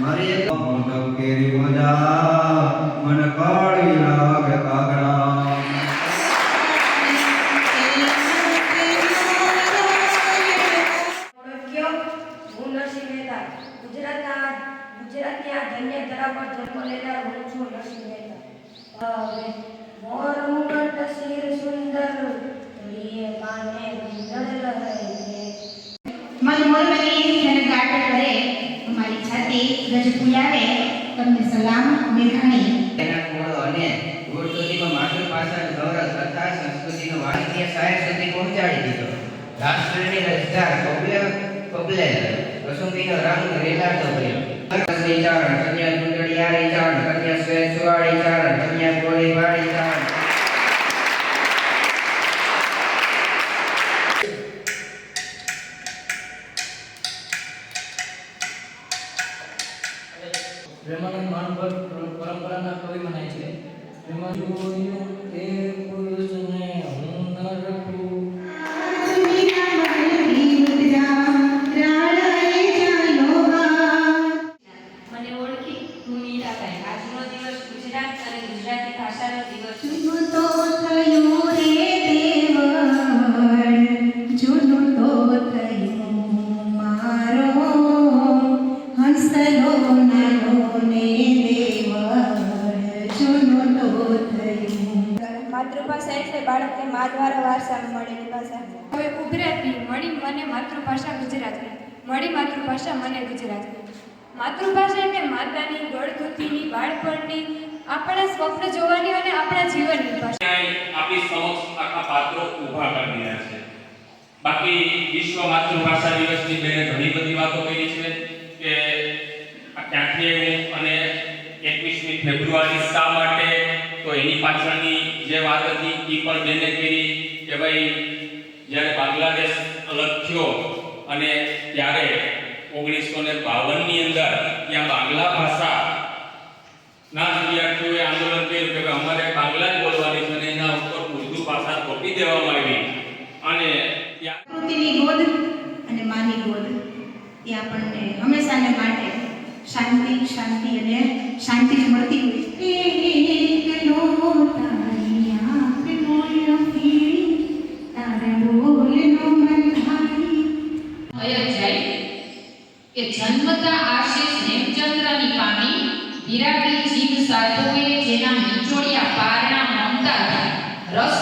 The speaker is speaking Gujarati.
મારી એક મોટો કેરી મજા મન કાળી લાગે કાગડા ગુજરાતની આ ધન્ય ધરા પર જન્મ લેનાર હું છું નરસિંહ મહેતા. મોર મુકટ શિર સુંદર પ્રિય કાને ગુંજળ રહે. મન મોરવાની જન ગાટ કરે અમારી છાતી ગજ ફૂલાવે તમને સલામ મેઘાણી. તેના મૂળો અને ગુણ સુધીમાં માતૃભાષાનું ગૌરવ તથા સંસ્કૃતિનો વાણિજ્ય સાહેબ સુધી પહોંચાડી દીધો. રાષ્ટ્રની રજગાર પગલે કસુંબીનો રંગ રેલાતો ગયો. ચારણ કન્યા કુંડળિયારી ચારણ કન્યા શ્વેત સુવાળી ચારણ કન્યા ગોળી વાળી ચારણ પ્રેમાનંદ માનભર પરંપરાના કવિ મનાય છે. એમાં જોયું તે પુરુષને હું ન રખું. મને ઓળખી હું મીરાબાઈ. આજનો દિવસ ગુજરાત અને ગુજરાતી ભાષાનો દિવસ છે. જૂનું તો થયું રે દેવળ, જૂનું તો થયું મારો હંસલો નાનો ને દેવળ, જૂનું તો થયું. માતૃભાષા એટલે બાળકને મા દ્વારા વારસામાં મળેલી ભાષા. હવે ઉભરાતી મળી મને માતૃભાષા ગુજરાતી, મળી માતૃભાષા મને ગુજરાતી. માતૃભાષા એટલે માતાની ગળગુથીની બાળપણની આપણા સ્વપ્ન જોવાની અને આપણા જીવનની ભાષા. આપણી સમક્ષ આખા પાત્રો ઊભા કરી દીધા છે. બાકી વિશ્વ માતૃભાષા દિવસની બેને ઘણી બધી વાતો કરી છે કે આ ક્યાંથી આવ્યું અને 21મી ફેબ્રુઆરી શા માટે, તો એની પાછળની જે વાત હતી એ પણ બેને કરી કે ભાઈ જ્યારે બાંગ્લાદેશ અલગ થયો અને ત્યારે 1952 ની અંદર ત્યાં બાંગ્લા ભાષા ના વિદ્યાર્થીઓએ આંદોલન કર્યું કે અમારે બાંગ્લા જ બોલવાની છે અને એના ઉપર ઉર્દુ ભાષા થોપી દેવામાં આવી અને પ્રકૃતિની ગોદ અને માની ગોદ એ આપણને હંમેશાને માટે શાંતિ શાંતિ અને શાંતિ જ મળતી હોય. એકલો તારી આંખનો લખી, તારા બોલનો મનહારી. અયોધ્યાય કે જન્મતા આશીષ હેમચંદ્રની પામી, વિરાટી જીભ સાધુએ જેના નીચોડિયા પારણા મમતા રસ